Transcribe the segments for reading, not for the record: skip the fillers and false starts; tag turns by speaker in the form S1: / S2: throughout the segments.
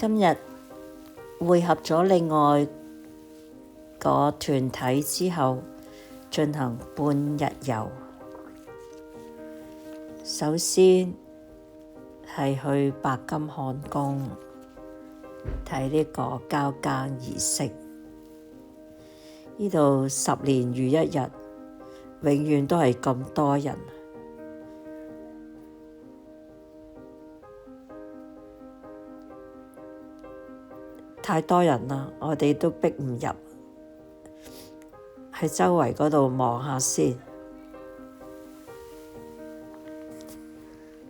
S1: 今日會合咗另外個團體之後，進行半日遊。首先係去白金漢宮睇呢個交更儀式。呢度10年如一日，永遠都係咁多人。太多人啦，我哋都逼唔入，喺周圍嗰度望下先。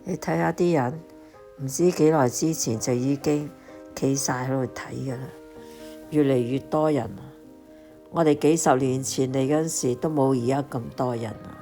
S1: 你睇下啲人，唔知幾耐之前就已經企晒喺度睇㗎啦，越嚟越多人。我哋幾十年前嚟嗰陣時都冇而家咁多人啊。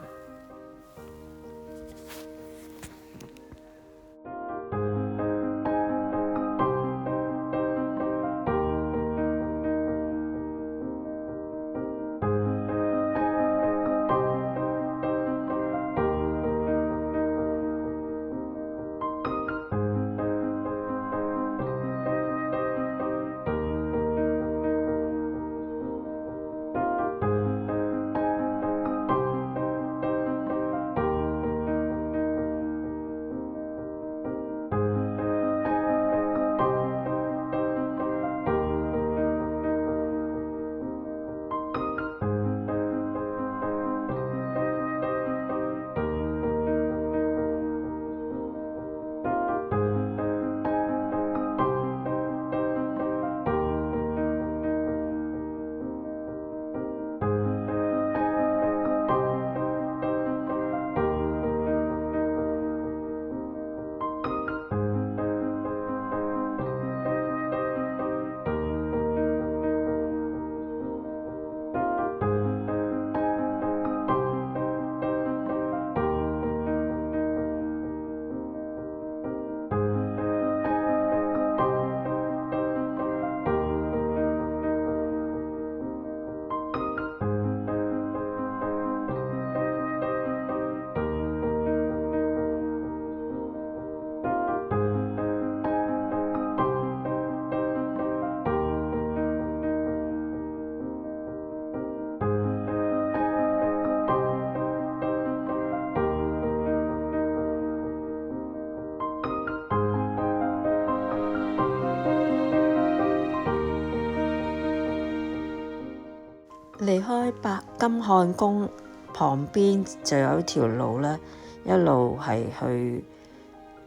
S1: 離開白金漢宮旁邊就有一條路咧，一路係去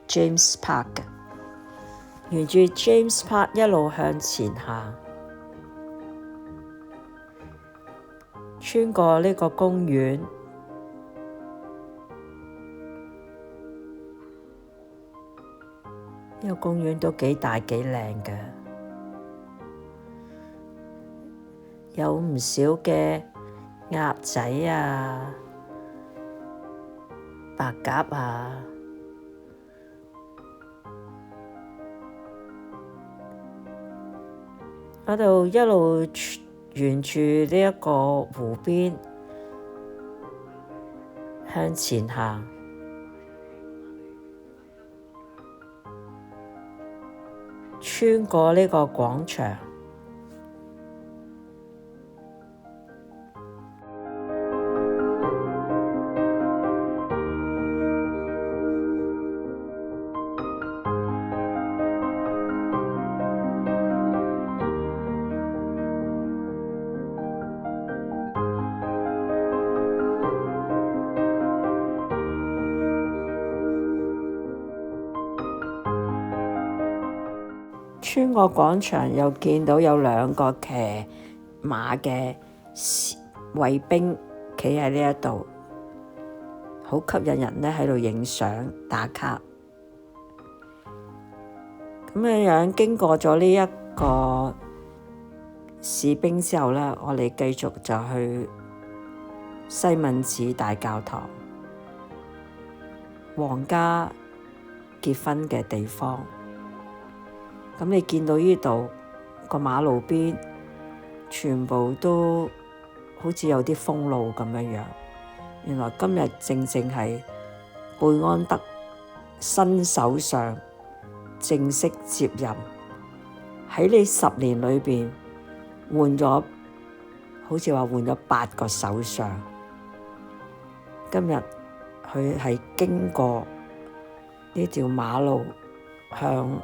S1: James Park 嘅，沿住 James Park 一路向前行，穿過呢個公園，呢個公園都幾大幾靚嘅。有唔少嘅鴨仔啊、白鴿啊，嗰度一路沿住呢一個湖邊向前行，穿過呢個廣場。穿過廣場又見到有2個騎馬嘅衛兵企喺呢一度，好吸引人咧，喺度影相打卡。咁樣經過咗呢一個士兵之後咧，我哋繼續就去西敏寺大教堂，皇家結婚嘅地方。咁你見到呢度個馬路邊全部都好似有啲封路咁樣，原來今日正正係貝安德新首相正式接任，喺呢10年裏邊換咗，好似話換咗8個首相。今日佢係經過呢條馬路向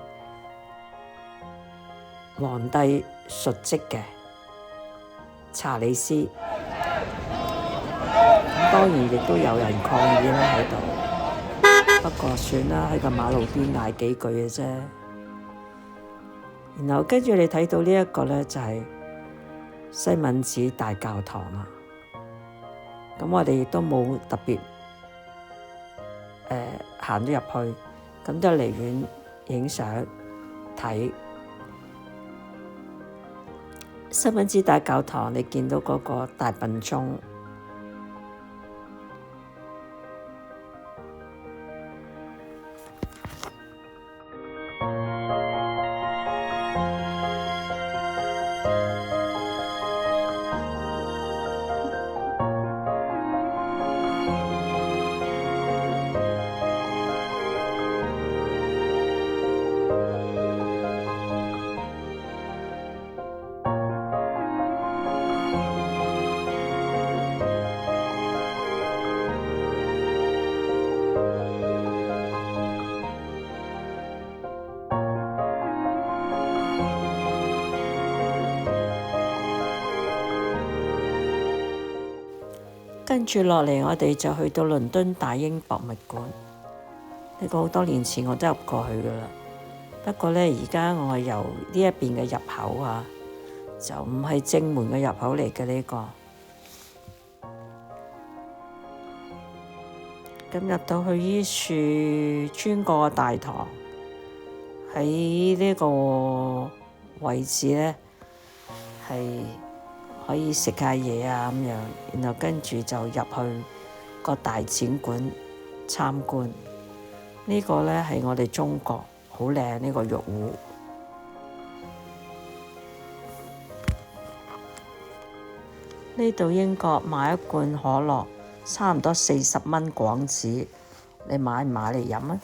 S1: 皇帝述職嘅查理斯。咁當然亦都有人抗議啦喺度，不過算啦，喺個馬路邊嗌幾句嘅啫。然後跟住你睇到呢一個咧，就係西敏寺大教堂啦。咁我哋亦都冇特別行咗入去，咁都離遠影相睇。西敏寺大教堂，你見到嗰個大笨鐘。跟住落嚟，我哋就去到倫敦大英博物館。呢個好多年前我都入過去噶啦，不過呢，而家我係由呢一邊嘅入口啊，就唔係正門嘅入口嚟嘅呢個。咁入到去呢處穿過大堂，喺呢個位置呢，係可以食下嘢啊咁樣，然後跟住就入去個大展館參觀。呢個呢係我哋中國好靚呢個玉壺。呢度英國買一罐可樂差唔多40蚊港紙，你買唔買嚟飲啊？